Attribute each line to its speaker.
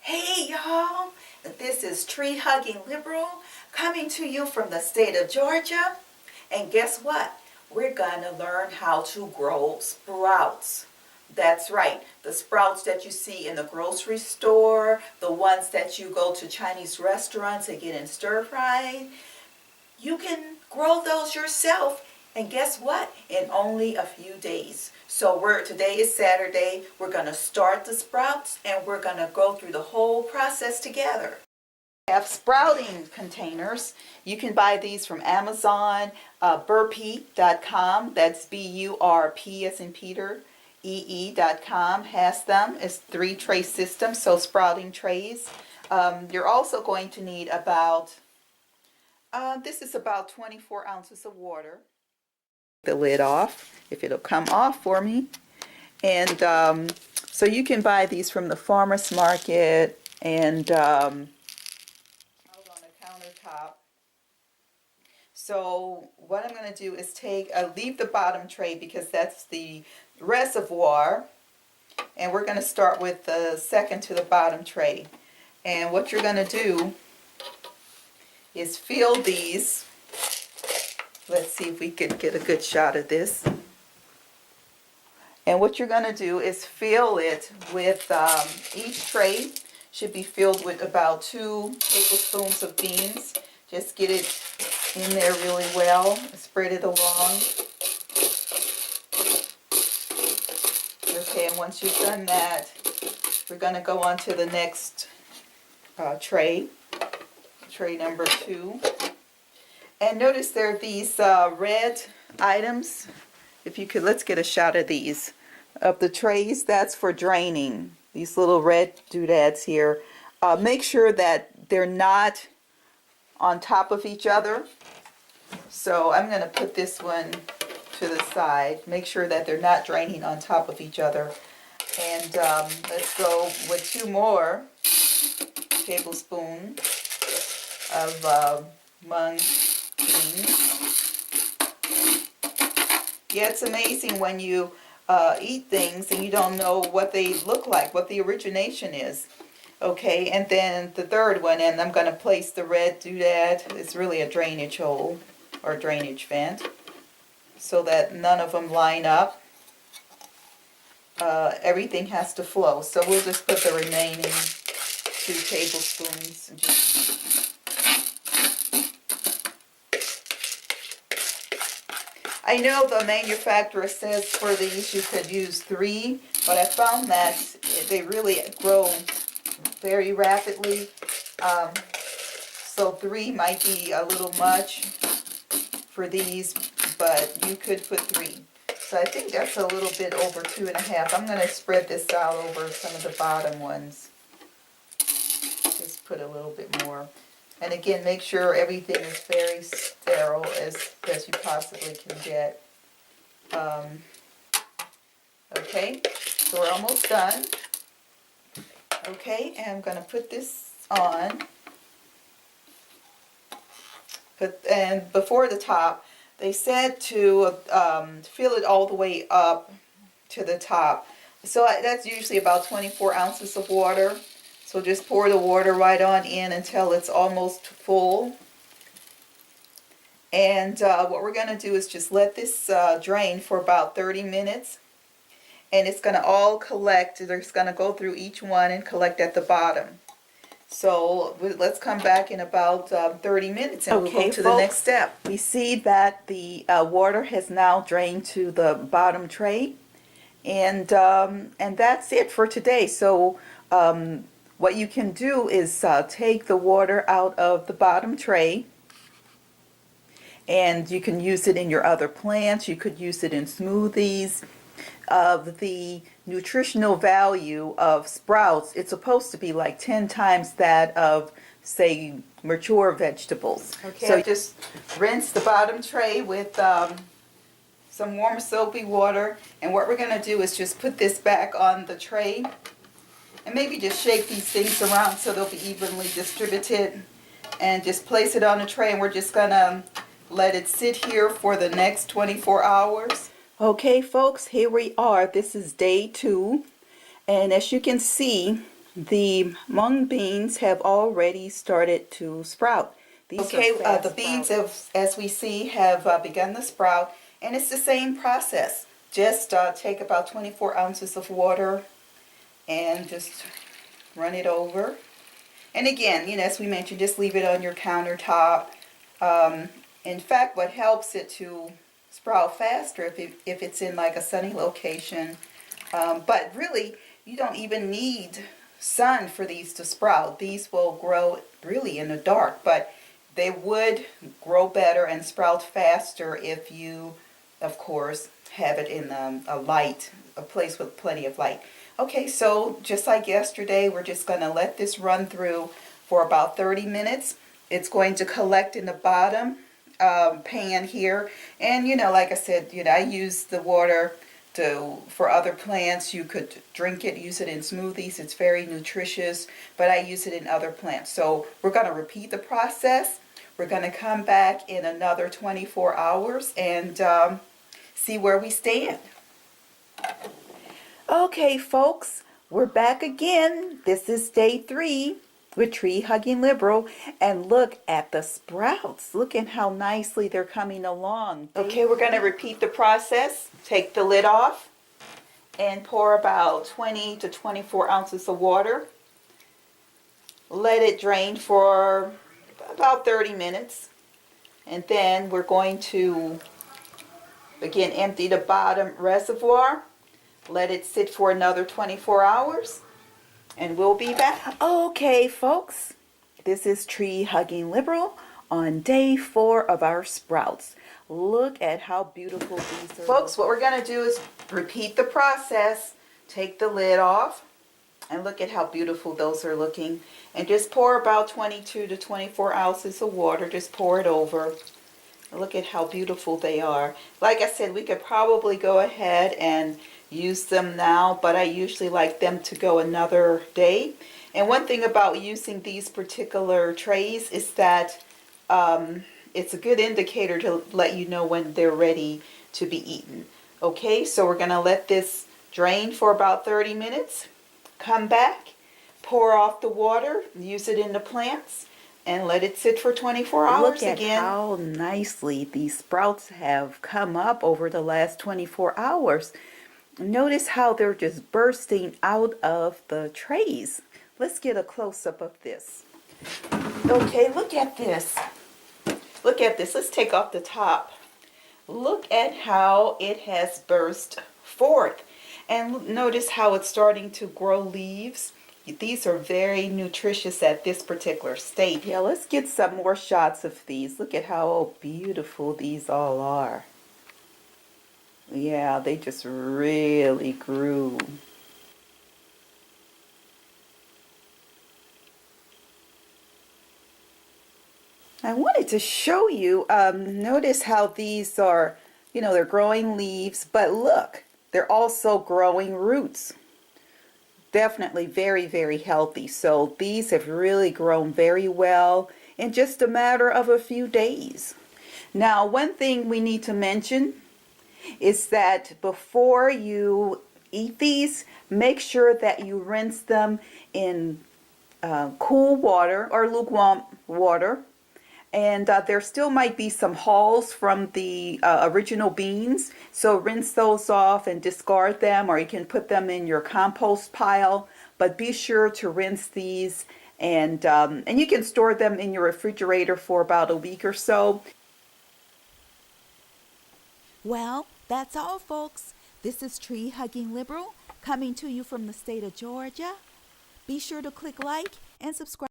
Speaker 1: Hey y'all, this is Tree Huggin-Liberal coming to you from the state of Georgia. And guess what? We're going to learn how to grow sprouts. That's right, the sprouts that you see in the grocery store, the ones that you go to Chinese restaurants and get in stir-fried. You can grow those yourself. And guess what? In only a few days. So today is Saturday. We're going to start the sprouts and we're going to go through the whole process together. We have sprouting containers. You can buy these from Amazon, burp.com. That's B-U-R-P as in Peter, EE.com has them. It's 3-tray system, so sprouting trays. You're also going to need about, this is about 24 ounces of water. The lid off, if it'll come off for me. And so you can buy these from the farmer's market and out on the countertop. So what I'm going to do is leave the bottom tray because that's the reservoir, and we're going to start with the second to the bottom tray. And what you're going to do is fill these. Let's see if we can get a good shot of this. And what you're going to do is fill it with, each tray should be filled with about 2 tablespoons of beans. Just get it in there really well. Spread it along. Okay, and once you've done that, we're going to go on to the next tray number 2. And notice there are these red items. If you could, let's get a shot of these. Of the trays, that's for draining. These little red doodads here. Make sure that they're not on top of each other. So I'm going to put this one to the side. Make sure that they're not draining on top of each other. And let's go with 2 more tablespoons of mung. Yeah, it's amazing when you eat things and you don't know what they look like, what the origination is. Okay, and then the third one, and I'm going to place the red doodad. It's really a drainage hole or drainage vent so that none of them line up. Everything has to flow. So we'll just put the remaining 2 tablespoons. And I know the manufacturer says for these you could use 3, but I found that they really grow very rapidly. So 3 might be a little much for these, but you could put 3. So I think that's a little bit over 2.5. I'm going to spread this out over some of the bottom ones. Just put a little bit more. And again, make sure everything is very sterile as you possibly can get. Okay, so we're almost done. Okay, and I'm going to put this on. And before the top, they said to fill it all the way up to the top. So that's usually about 24 ounces of water. So just pour the water right on in until it's almost full. And what we're going to do is just let this drain for about 30 minutes. And it's going to all collect. It's going to go through each one and collect at the bottom. So let's come back in about 30 minutes and we'll go to the next step. We see that the water has now drained to the bottom tray. And that's it for today. So what you can do is take the water out of the bottom tray, and you can use it in your other plants. You could use it in smoothies. The nutritional value of sprouts, it's supposed to be like 10 times that of, say, mature vegetables. Okay. So just rinse the bottom tray with some warm soapy water, and what we're going to do is just put this back on the tray. And maybe just shake these things around so they'll be evenly distributed. And just place it on a tray, and we're just going to let it sit here for the next 24 hours. Okay, folks, here we are. This is day 2. And as you can see,
Speaker 2: The mung beans have already started to sprout.
Speaker 1: Okay, the beans, as we see, have begun to sprout, and it's the same process. Just take about 24 ounces of water and just run it over. And again, as we mentioned, just leave it on your countertop. In fact, what helps it to sprout faster if it's in like a sunny location. But really, you don't even need sun for these to sprout. These will grow really in the dark, but they would grow better and sprout faster if you, of course, have it in a place with plenty of light. Okay, so just like yesterday, we're just going to let this run through for about 30 minutes. It's going to collect in the bottom pan here. And, like I said, I use the water for other plants. You could drink it, use it in smoothies. It's very nutritious, but I use it in other plants. So we're going to repeat the process. We're going to come back in another 24 hours and see where we stand. Okay, folks, we're back again. This is day 3 with Tree Huggin-Liberal, and look at the sprouts. Look at how nicely they're coming along. Okay, we're going to repeat the process. Take the lid off and pour about 20 to 24 ounces of water. Let it drain for about 30 minutes, and then we're going to again empty the bottom reservoir. Let it sit for another 24 hours, and we'll be back. Okay, folks, this is Tree Huggin-Liberal on day 4 of our sprouts. Look at how beautiful these are. Folks, what we're going to do is repeat the process. Take the lid off, and look at how beautiful those are looking. And just pour about 22 to 24 ounces of water. Just pour it over. Look at how beautiful they are. Like I said, we could probably go ahead and use them now, but I usually like them to go another day. And one thing about using these particular trays is that it's a good indicator to let you know when they're ready to be eaten. Okay, so we're going to let this drain for about 30 minutes. Come back, pour off the water, use it in the plants, and let it sit for 24 hours again. Look at how nicely these sprouts have come up over the last 24 hours. Notice how they're just bursting out of the trays. Let's get a close-up of this. Okay, look at this. Look at this. Let's take off the top. Look at how it has burst forth. And notice how it's starting to grow leaves. These are very nutritious at this particular state. Yeah, let's get some more shots of these. Look at how beautiful these all are. Yeah, they just really grew. I wanted to show you, notice how these are, they're growing leaves, but look, they're also growing roots. Definitely very, very healthy. So these have really grown very well in just a matter of a few days. Now, one thing we need to mention is that before you eat these, make sure that you rinse them in cool water or lukewarm water. And there still might be some hulls from the original beans, so rinse those off and discard them, or you can put them in your compost pile. But be sure to rinse these, and you can store them in your refrigerator for about a week or so.
Speaker 3: Well, that's all, folks. This is Tree Huggin-Liberal coming to you from the state of Georgia. Be sure to click like and subscribe.